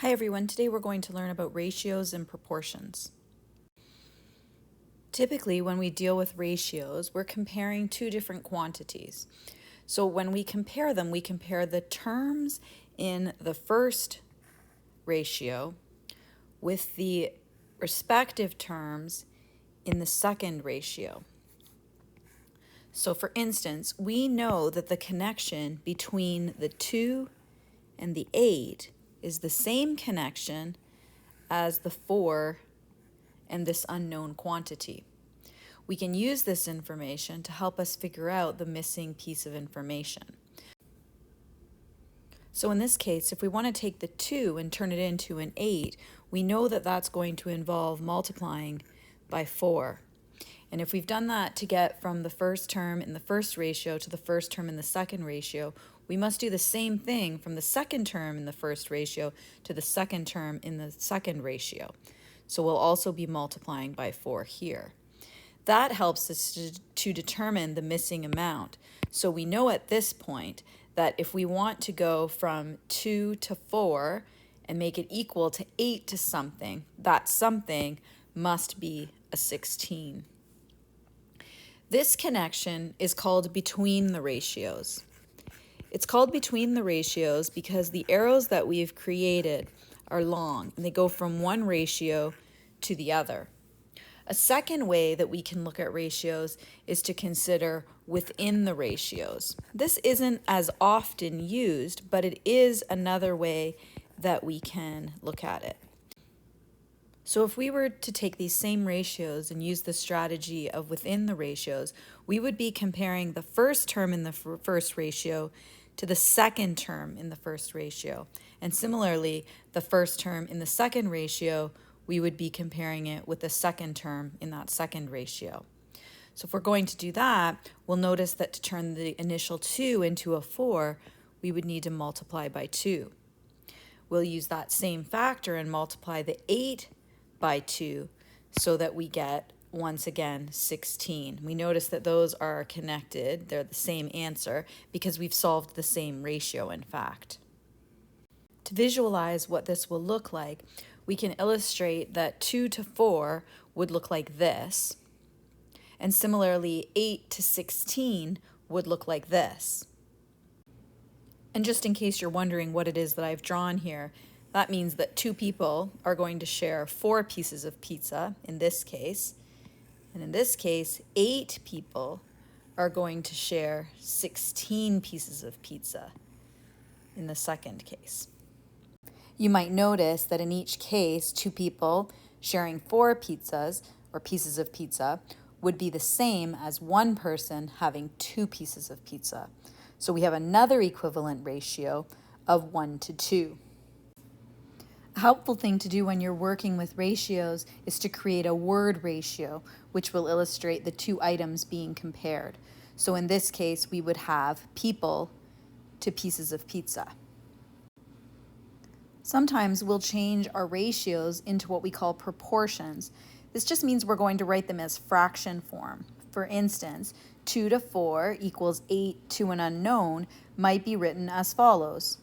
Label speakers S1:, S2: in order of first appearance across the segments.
S1: Hi everyone, today we're going to learn about ratios and proportions. Typically, when we deal with ratios, we're comparing two different quantities. So when we compare them, we compare the terms in the first ratio with the respective terms in the second ratio. So for instance, we know that the connection between the 2 and the 8 is the same connection as the 4 and this unknown quantity. We can use this information to help us figure out the missing piece of information. So in this case, if we want to take the 2 and turn it into an 8, we know that that's going to involve multiplying by 4. And if we've done that to get from the first term in the first ratio to the first term in the second ratio, we must do the same thing from the second term in the first ratio to the second term in the second ratio. So we'll also be multiplying by 4 here. That helps us to determine the missing amount. So we know at this point that if we want to go from 2 to 4 and make it equal to 8 to something, that something must be a 16. This connection is called between the ratios. It's called between the ratios because the arrows that we've created are long and they go from one ratio to the other. A second way that we can look at ratios is to consider within the ratios. This isn't as often used, but it is another way that we can look at it. So if we were to take these same ratios and use the strategy of within the ratios, we would be comparing the first term in the first ratio to the second term in the first ratio. And similarly, the first term in the second ratio, we would be comparing it with the second term in that second ratio. So if we're going to do that, we'll notice that to turn the initial 2 into a 4, we would need to multiply by 2. We'll use that same factor and multiply the 8 by 2 so that we get, once again, 16. We notice that those are connected, they're the same answer, because we've solved the same ratio, in fact. To visualize what this will look like, we can illustrate that 2 to 4 would look like this, and similarly 8 to 16 would look like this. And just in case you're wondering what it is that I've drawn here, that means that 2 people are going to share 4 pieces of pizza in this case, and in this case 8 people are going to share 16 pieces of pizza in the second case. You might notice that in each case, 2 people sharing 4 pizzas or pieces of pizza would be the same as 1 person having 2 pieces of pizza. So we have another equivalent ratio of 1 to 2. A helpful thing to do when you're working with ratios is to create a word ratio, which will illustrate the 2 items being compared. So in this case, we would have people to pieces of pizza. Sometimes we'll change our ratios into what we call proportions. This just means we're going to write them as fraction form. For instance, 2 to 4 equals 8 to an unknown might be written as follows.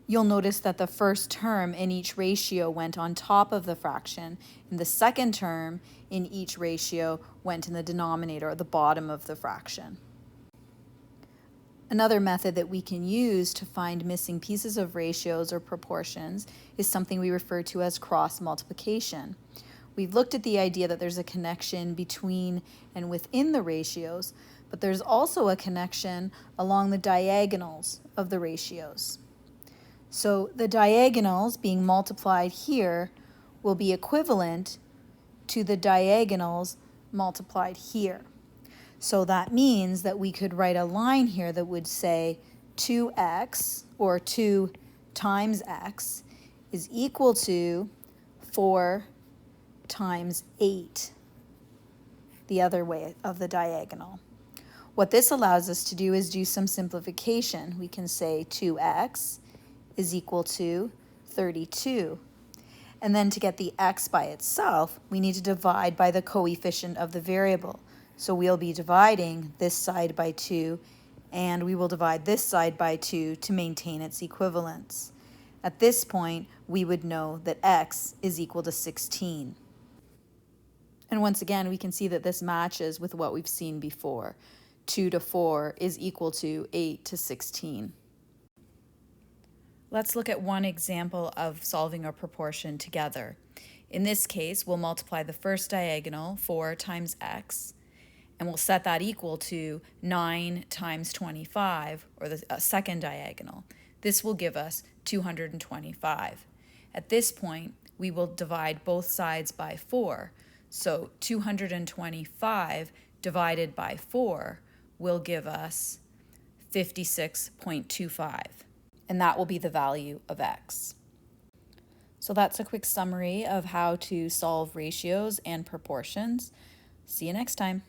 S1: You'll notice that the first term in each ratio went on top of the fraction, and the second term in each ratio went in the denominator, or the bottom of the fraction. Another method that we can use to find missing pieces of ratios or proportions is something we refer to as cross multiplication. We've looked at the idea that there's a connection between and within the ratios, but there's also a connection along the diagonals of the ratios. So the diagonals being multiplied here will be equivalent to the diagonals multiplied here. So that means that we could write a line here that would say 2x, or 2 times x, is equal to 4 times 8, the other way of the diagonal. What this allows us to do is do some simplification. We can say 2x is equal to 32. And then to get the x by itself, we need to divide by the coefficient of the variable. So we'll be dividing this side by 2, and we will divide this side by 2 to maintain its equivalence. At this point, we would know that x is equal to 16. And once again, we can see that this matches with what we've seen before. 2 to 4 is equal to 8 to 16. Let's look at one example of solving a proportion together. In this case, we'll multiply the first diagonal, 4 times x, and we'll set that equal to 9 times 25, or the second diagonal. This will give us 225. At this point, we will divide both sides by 4. So 225 divided by 4 will give us 56.25. And that will be the value of x. So that's a quick summary of how to solve ratios and proportions. See you next time.